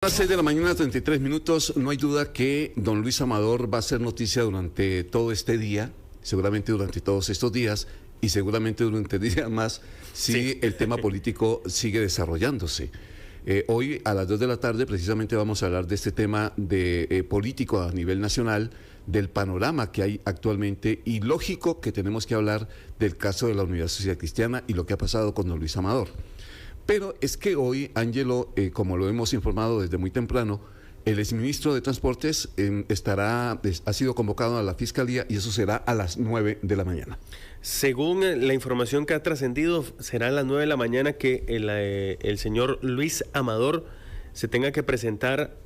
las 6 de la mañana, 33 minutos. No hay duda que don Luis Amador va a ser noticia durante todo este día, seguramente durante todos estos días y seguramente durante días más si el tema político sigue desarrollándose. Hoy a las 2 de la tarde precisamente vamos a hablar de este tema de político a nivel nacional, del panorama que hay actualmente y lógico que tenemos que hablar del caso de la Unidad Social Cristiana y lo que ha pasado con don Luis Amador. Pero es que hoy, Ángelo, como lo hemos informado desde muy temprano, el exministro de Transportes ha sido convocado a la Fiscalía y eso será a las 9 de la mañana. Según la información que ha trascendido, será a las 9 de la mañana que el señor Luis Amador se tenga que presentar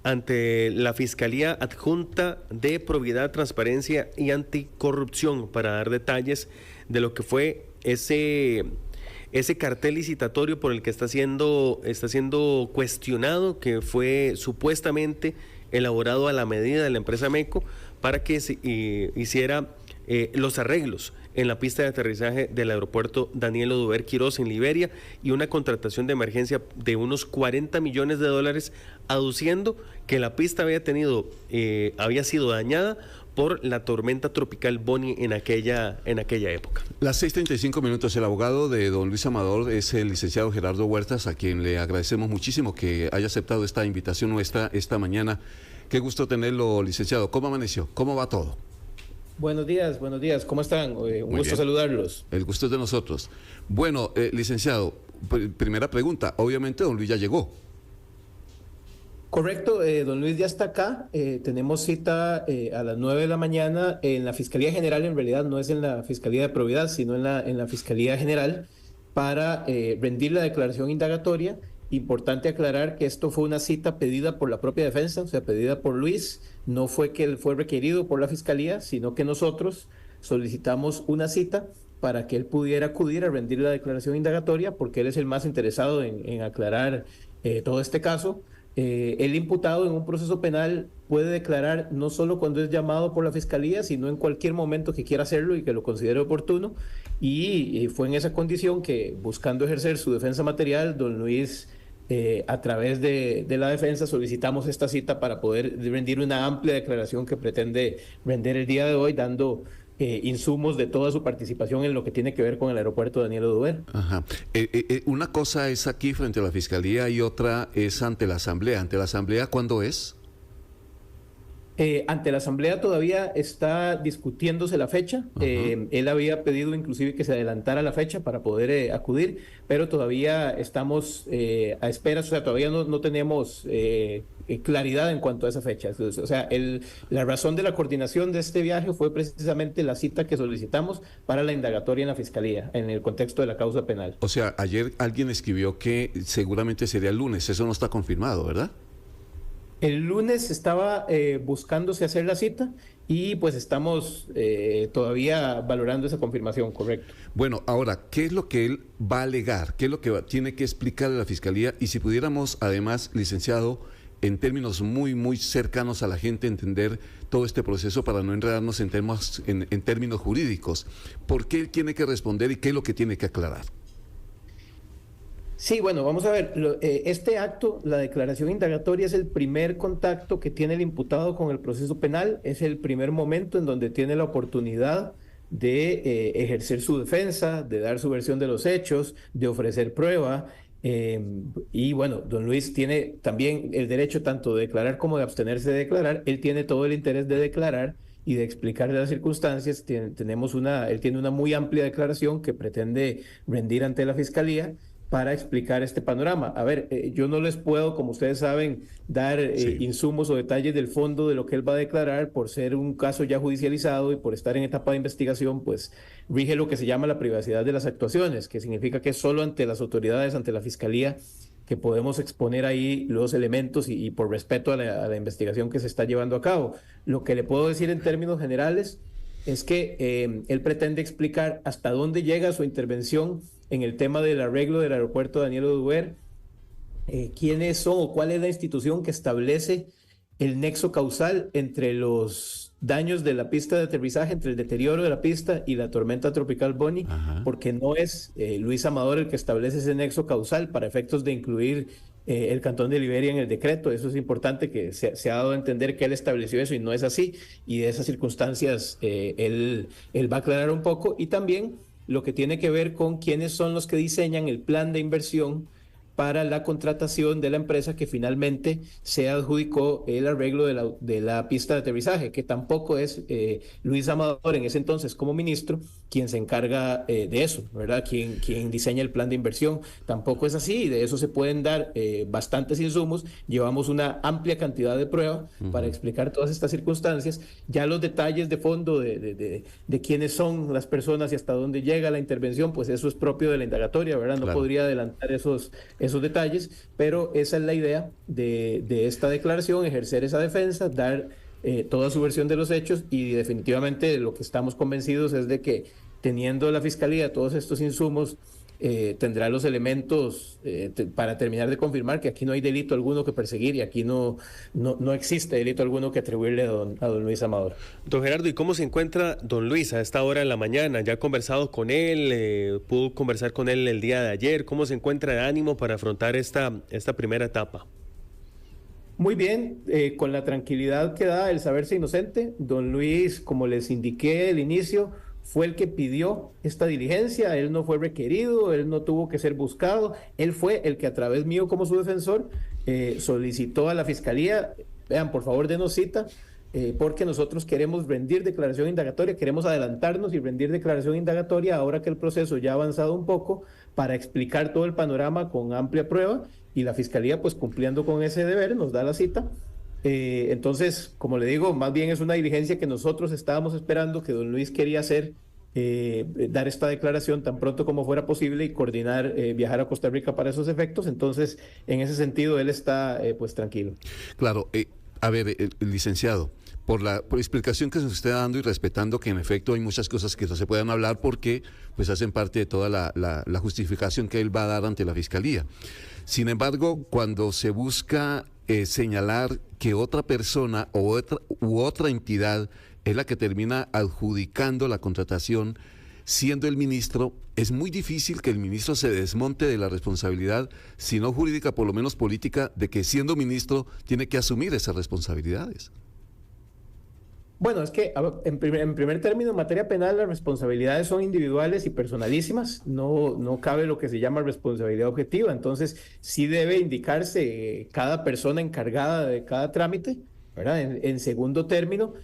ante la Fiscalía Adjunta de Probidad, Transparencia y Anticorrupción para dar detalles de lo que fue ese cartel licitatorio por el que está siendo cuestionado, que fue supuestamente elaborado a la medida de la empresa MECO para que se hiciera los arreglos en la pista de aterrizaje del aeropuerto Daniel Oduber Quirós en Liberia y una contratación de emergencia de unos $40 millones, aduciendo que la pista había sido dañada por la tormenta tropical Bonnie en aquella época. Las 6:35 minutos, el abogado de don Luis Amador es el licenciado Gerardo Huertas, a quien le agradecemos muchísimo que haya aceptado esta invitación nuestra esta mañana. Qué gusto tenerlo, licenciado. ¿Cómo amaneció? ¿Cómo va todo? Buenos días, ¿cómo están? Un gusto saludarlos. El gusto es de nosotros. Bueno, licenciado, primera pregunta, obviamente don Luis ya llegó. Correcto, don Luis ya está acá, tenemos cita a las 9 de la mañana en la Fiscalía General, en realidad no es en la Fiscalía de Probidad, sino en la Fiscalía General, para rendir la declaración indagatoria. Importante aclarar que esto fue una cita pedida por la propia defensa, o sea, pedida por Luis, no fue que él fue requerido por la Fiscalía, sino que nosotros solicitamos una cita para que él pudiera acudir a rendir la declaración indagatoria, porque él es el más interesado en aclarar todo este caso. El imputado en un proceso penal puede declarar no solo cuando es llamado por la Fiscalía, sino en cualquier momento que quiera hacerlo y que lo considere oportuno, y fue en esa condición que, buscando ejercer su defensa material, don Luis, a través de la defensa, solicitamos esta cita para poder rendir una amplia declaración que pretende render el día de hoy, dando insumos de toda su participación en lo que tiene que ver con el aeropuerto Daniel Oduber. Ajá. Una cosa es aquí frente a la Fiscalía y otra es ante la Asamblea. ¿Ante la Asamblea cuándo es? Ante la Asamblea todavía está discutiéndose la fecha. Él había pedido inclusive que se adelantara la fecha para poder acudir, pero todavía estamos a espera, o sea, todavía no tenemos claridad en cuanto a esa fecha. O sea, la razón de la coordinación de este viaje fue precisamente la cita que solicitamos para la indagatoria en la Fiscalía, en el contexto de la causa penal. O sea, ayer alguien escribió que seguramente sería el lunes, eso no está confirmado, ¿verdad? El lunes estaba buscándose hacer la cita y pues estamos todavía valorando esa confirmación, correcto. Bueno, ahora, ¿qué es lo que él va a alegar? ¿Qué es lo que tiene que explicarle a la Fiscalía? Y si pudiéramos, además, licenciado, en términos muy, muy cercanos a la gente, entender todo este proceso para no enredarnos en términos jurídicos. ¿Por qué él tiene que responder y qué es lo que tiene que aclarar? Sí, bueno, vamos a ver, este acto, la declaración indagatoria, es el primer contacto que tiene el imputado con el proceso penal, es el primer momento en donde tiene la oportunidad de ejercer su defensa, de dar su versión de los hechos, de ofrecer prueba, y bueno, don Luis tiene también el derecho tanto de declarar como de abstenerse de declarar. Él tiene todo el interés de declarar y de explicar las circunstancias. Él tiene una muy amplia declaración que pretende rendir ante la Fiscalía para explicar este panorama. A ver, yo no les puedo, como ustedes saben, dar insumos o detalles del fondo de lo que él va a declarar por ser un caso ya judicializado y por estar en etapa de investigación, pues rige lo que se llama la privacidad de las actuaciones, que significa que es solo ante las autoridades, ante la Fiscalía, que podemos exponer ahí los elementos y por respeto a la investigación que se está llevando a cabo. Lo que le puedo decir en términos generales es que él pretende explicar hasta dónde llega su intervención en el tema del arreglo del aeropuerto Daniel Oduber, quiénes son o cuál es la institución que establece el nexo causal entre los daños de la pista de aterrizaje, entre el deterioro de la pista y la tormenta tropical Bonnie, porque no es Luis Amador el que establece ese nexo causal para efectos de incluir el Cantón de Liberia en el decreto. Eso es importante, que se ha dado a entender que él estableció eso y no es así. Y de esas circunstancias él va a aclarar un poco. Y también lo que tiene que ver con quiénes son los que diseñan el plan de inversión para la contratación de la empresa que finalmente se adjudicó el arreglo de la pista de aterrizaje, que tampoco es Luis Amador en ese entonces como ministro quien se encarga de eso, ¿verdad? Quien diseña el plan de inversión. Tampoco es así, y de eso se pueden dar bastantes insumos. Llevamos una amplia cantidad de pruebas para explicar todas estas circunstancias. Ya los detalles de fondo de quiénes son las personas y hasta dónde llega la intervención, pues eso es propio de la indagatoria, ¿verdad? No podría adelantar esos detalles, pero esa es la idea de esta declaración: ejercer esa defensa, dar toda su versión de los hechos, y definitivamente lo que estamos convencidos es de que, teniendo la Fiscalía todos estos insumos, tendrá los elementos para terminar de confirmar que aquí no hay delito alguno que perseguir, y aquí no existe delito alguno que atribuirle a don Luis Amador. Don Gerardo, ¿y cómo se encuentra don Luis a esta hora de la mañana? ¿Ya ha conversado con él? ¿Pudo conversar con él el día de ayer? ¿Cómo se encuentra de ánimo para afrontar esta primera etapa? Muy bien, con la tranquilidad que da el saberse inocente. Don Luis, como les indiqué al inicio, fue el que pidió esta diligencia. Él no fue requerido, él no tuvo que ser buscado. Él fue el que, a través mío como su defensor, solicitó a la Fiscalía: vean, por favor, denos cita, porque nosotros queremos rendir declaración indagatoria, queremos adelantarnos y rendir declaración indagatoria ahora que el proceso ya ha avanzado un poco, para explicar todo el panorama con amplia prueba. Y la Fiscalía, pues cumpliendo con ese deber, nos da la cita. Entonces, como le digo, más bien es una diligencia que nosotros estábamos esperando, que don Luis quería hacer, dar esta declaración tan pronto como fuera posible y coordinar viajar a Costa Rica para esos efectos. Entonces, en ese sentido, él está pues tranquilo. Claro, a ver, licenciado, por la explicación que se nos está dando y respetando que en efecto hay muchas cosas que no se puedan hablar porque pues hacen parte de toda la justificación que él va a dar ante la Fiscalía. Sin embargo, cuando se busca señalar que otra persona u otra entidad es la que termina adjudicando la contratación, siendo el ministro, es muy difícil que el ministro se desmonte de la responsabilidad, si no jurídica, por lo menos política, de que siendo ministro tiene que asumir esas responsabilidades. Bueno, es que en primer término, en materia penal, las responsabilidades son individuales y personalísimas. No cabe lo que se llama responsabilidad objetiva. Entonces, sí debe indicarse cada persona encargada de cada trámite, ¿verdad? En segundo término,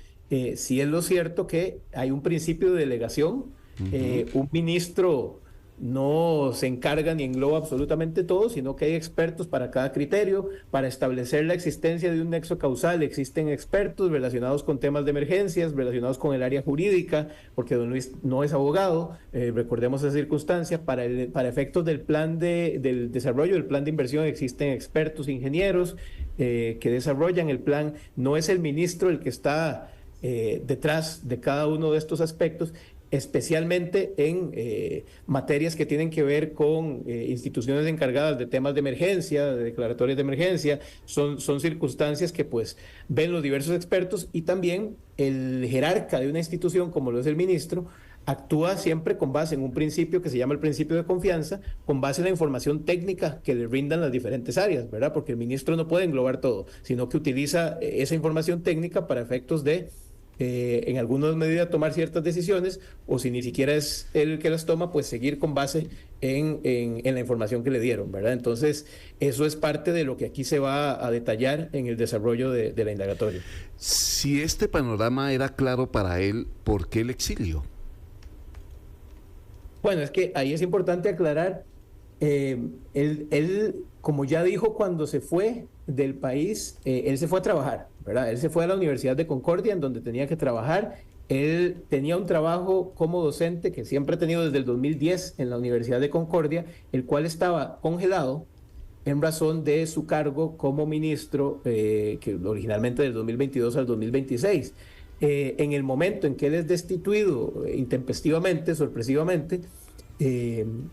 sí es lo cierto que hay un principio de delegación. Un ministro no se encarga ni engloba absolutamente todo, sino que hay expertos para cada criterio. Para establecer la existencia de un nexo causal existen expertos relacionados con temas de emergencias, relacionados con el área jurídica, porque don Luis no es abogado, recordemos esa circunstancia. Para efectos del del desarrollo del plan de inversión existen expertos ingenieros que desarrollan el plan. No es el ministro el que está detrás de cada uno de estos aspectos, especialmente en materias que tienen que ver con instituciones encargadas de temas de emergencia, de declaratorias de emergencia. Son circunstancias que pues ven los diversos expertos, y también el jerarca de una institución, como lo es el ministro, actúa siempre con base en un principio que se llama el principio de confianza, con base en la información técnica que le brindan las diferentes áreas, ¿verdad? Porque el ministro no puede englobar todo, sino que utiliza esa información técnica para efectos de en algunas medidas tomar ciertas decisiones, o si ni siquiera es él el que las toma, pues seguir con base en la información que le dieron, ¿verdad? Entonces, eso es parte de lo que aquí se va a detallar en el desarrollo de la indagatoria. Si este panorama era claro para él, ¿por qué el exilio? Bueno, es que ahí es importante aclarar, él, como ya dijo cuando se fue del país, él se fue a trabajar, ¿verdad? Él se fue a la Universidad de Concordia, en donde tenía que trabajar. Él tenía un trabajo como docente que siempre ha tenido desde el 2010 en la Universidad de Concordia, el cual estaba congelado en razón de su cargo como ministro, que originalmente del 2022 al 2026. En el momento en que él es destituido intempestivamente, sorpresivamente,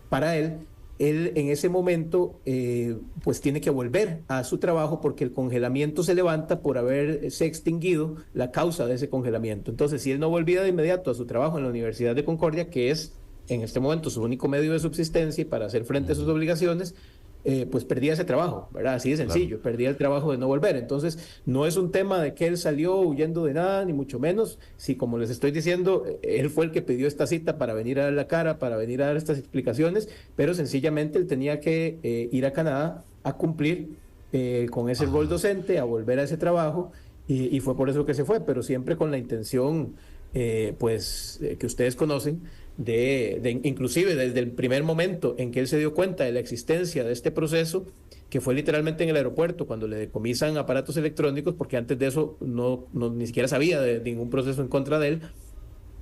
para él en ese momento pues tiene que volver a su trabajo, porque el congelamiento se levanta por haberse extinguido la causa de ese congelamiento. Entonces, si él no volvía de inmediato a su trabajo en la Universidad de Concordia, que es en este momento su único medio de subsistencia y para hacer frente a sus obligaciones, pues perdía ese trabajo, ¿verdad? Así de sencillo, Claro. perdía el trabajo de no volver. Entonces, no es un tema de que él salió huyendo de nada, ni mucho menos. Si, como les estoy diciendo, él fue el que pidió esta cita para venir a dar la cara, para venir a dar estas explicaciones, pero sencillamente él tenía que ir a Canadá a cumplir con ese rol Ah, docente, a volver a ese trabajo, y fue por eso que se fue, pero siempre con la intención, que ustedes conocen, inclusive desde el primer momento en que él se dio cuenta de la existencia de este proceso, que fue literalmente en el aeropuerto, cuando le decomisan aparatos electrónicos, porque antes de eso ni siquiera sabía de ningún proceso en contra de él.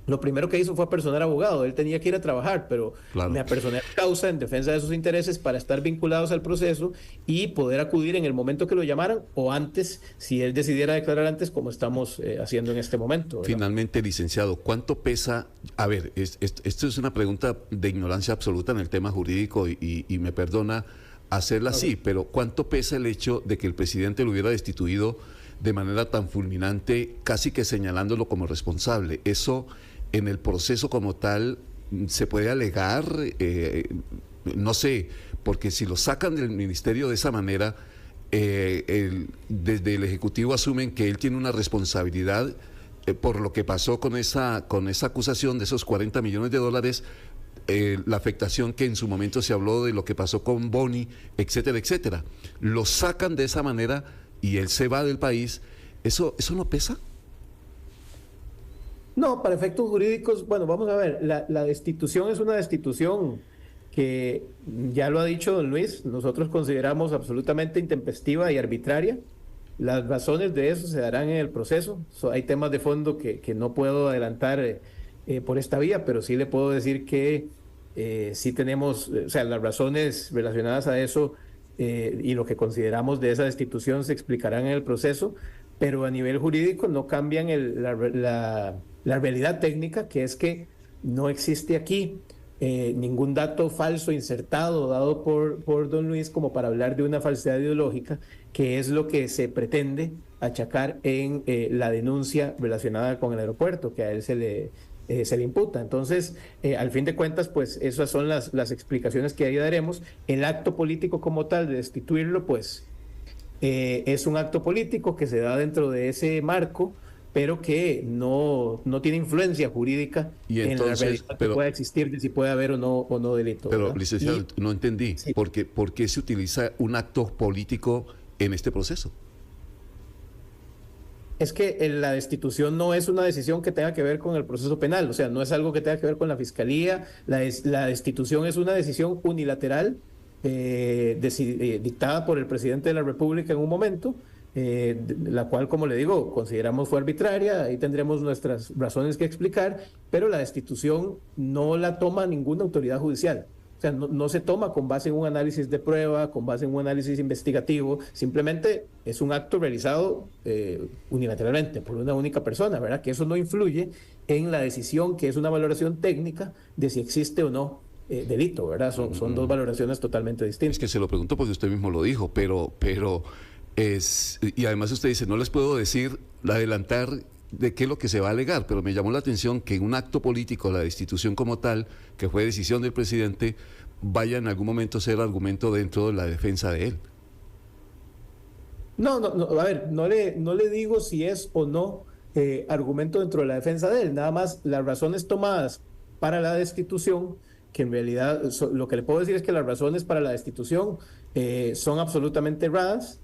Lo primero que hizo fue apersonar abogado. Él tenía que ir a trabajar, pero me claro. apersoné a causa en defensa de sus intereses para estar vinculados al proceso y poder acudir en el momento que lo llamaran o antes, si él decidiera declarar antes, como estamos haciendo en este momento, ¿verdad? Finalmente, licenciado, ¿cuánto pesa? A ver, esto es una pregunta de ignorancia absoluta en el tema jurídico y me perdona hacerla así, Ok. pero ¿cuánto pesa el hecho de que el presidente lo hubiera destituido de manera tan fulminante, casi que señalándolo como responsable? Eso en el proceso como tal se puede alegar, no sé, porque si lo sacan del ministerio de esa manera, desde el Ejecutivo asumen que él tiene una responsabilidad por lo que pasó con esa acusación de esos 40 millones de dólares, la afectación que en su momento se habló de lo que pasó con Boni, etcétera, etcétera. Lo sacan de esa manera y él se va del país. ¿Eso no pesa? No, para efectos jurídicos, bueno, vamos a ver, la destitución es una destitución que, ya lo ha dicho don Luis, nosotros consideramos absolutamente intempestiva y arbitraria. Las razones de eso se darán en el proceso. Hay temas de fondo que no puedo adelantar por esta vía, pero sí le puedo decir que sí tenemos, o sea, las razones relacionadas a eso y lo que consideramos de esa destitución se explicarán en el proceso, pero a nivel jurídico no cambian la realidad técnica, que es que no existe aquí ningún dato falso insertado dado por don Luis como para hablar de una falsedad ideológica, que es lo que se pretende achacar en la denuncia relacionada con el aeropuerto, que a él se le imputa. Entonces, al fin de cuentas, pues esas son las explicaciones que ahí daremos. El acto político como tal de destituirlo, pues es un acto político que se da dentro de ese marco, pero que no tiene influencia jurídica Y en la entonces, realidad que pueda existir de si puede haber o no delito, pero ¿verdad? licenciado, no entendí. Sí, ¿Por qué se utiliza un acto político en este proceso? es que la destitución no es una decisión que tenga que ver con el proceso penal, o sea, no es algo que tenga que ver con la fiscalía. La destitución es una decisión unilateral dictada por el presidente de la República en un momento, la cual, como le digo, consideramos fue arbitraria. Ahí tendremos nuestras razones que explicar, pero la destitución no la toma ninguna autoridad judicial. O sea, no se toma con base en un análisis de prueba, con base en un análisis investigativo, simplemente es un acto realizado unilateralmente por una única persona, ¿verdad? Que eso no influye en la decisión, que es una valoración técnica de si existe o no delito, ¿verdad? Son dos valoraciones totalmente Es distintas. que se lo pregunto porque usted mismo lo dijo, pero y además usted dice, no les puedo decir, adelantar de qué es lo que se va a alegar, pero me llamó la atención que en un acto político, la destitución como tal, que fue decisión del presidente, vaya en algún momento a ser argumento dentro de la defensa de él. No, a ver, no le digo si es o no argumento dentro de la defensa de él, nada más las razones tomadas para la destitución, que en realidad lo que le puedo decir es que las razones para la destitución son absolutamente erradas.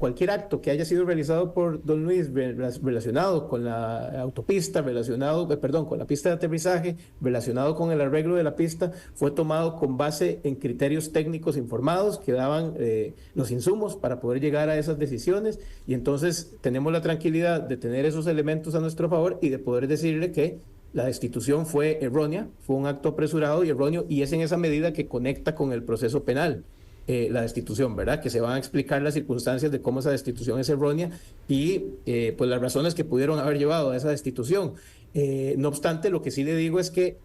Cualquier acto que haya sido realizado por don Luis relacionado con la autopista, con la pista de aterrizaje, relacionado con el arreglo de la pista, fue tomado con base en criterios técnicos informados que daban los insumos para poder llegar a esas decisiones, y entonces tenemos la tranquilidad de tener esos elementos a nuestro favor y de poder decirle que la destitución fue errónea, fue un acto apresurado y erróneo, y es en esa medida que conecta con el proceso penal. La destitución, ¿verdad? Que se van a explicar las circunstancias de cómo esa destitución es errónea y pues las razones que pudieron haber llevado a esa destitución. No obstante, lo que sí le digo es que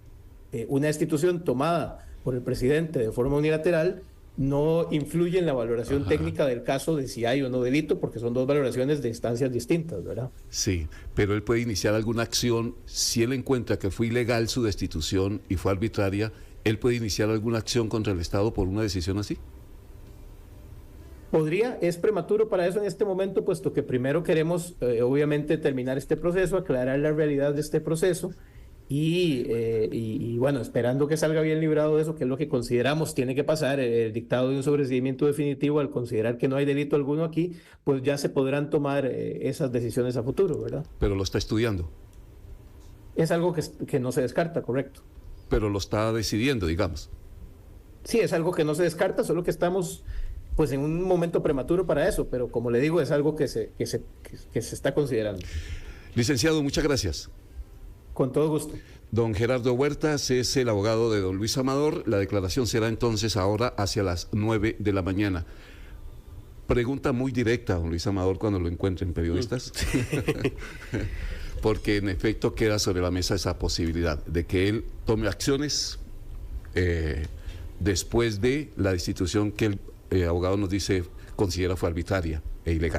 una destitución tomada por el presidente de forma unilateral no influye en la valoración Ajá. técnica del caso de si hay o no delito, porque son dos valoraciones de instancias distintas, ¿verdad? Sí, pero él puede iniciar alguna acción si él encuentra que fue ilegal su destitución y fue arbitraria ¿él puede iniciar alguna acción contra el Estado por una decisión así? Podría, es prematuro para eso en este momento, puesto que primero queremos, obviamente, terminar este proceso, aclarar la realidad de este proceso y bueno, esperando que salga bien librado de eso, que es lo que consideramos tiene que pasar, el dictado de un sobreseimiento definitivo, al considerar que no hay delito alguno aquí, pues ya se podrán tomar esas decisiones a futuro, ¿verdad? Pero lo está estudiando, Es algo que no se descarta, correcto. pero lo está decidiendo, digamos. Sí, es algo que no se descarta, solo que estamos pues en un momento prematuro para eso, pero como le digo, es algo que se está considerando. Licenciado, muchas gracias. Con todo gusto. Don Gerardo Huertas es el abogado de don Luis Amador. La declaración será entonces ahora hacia las 9 de la mañana. Pregunta muy directa, don Luis Amador, cuando lo encuentren periodistas. Porque en efecto queda sobre la mesa esa posibilidad de que él tome acciones después de la destitución que el abogado nos dice considera fue arbitraria e ilegal.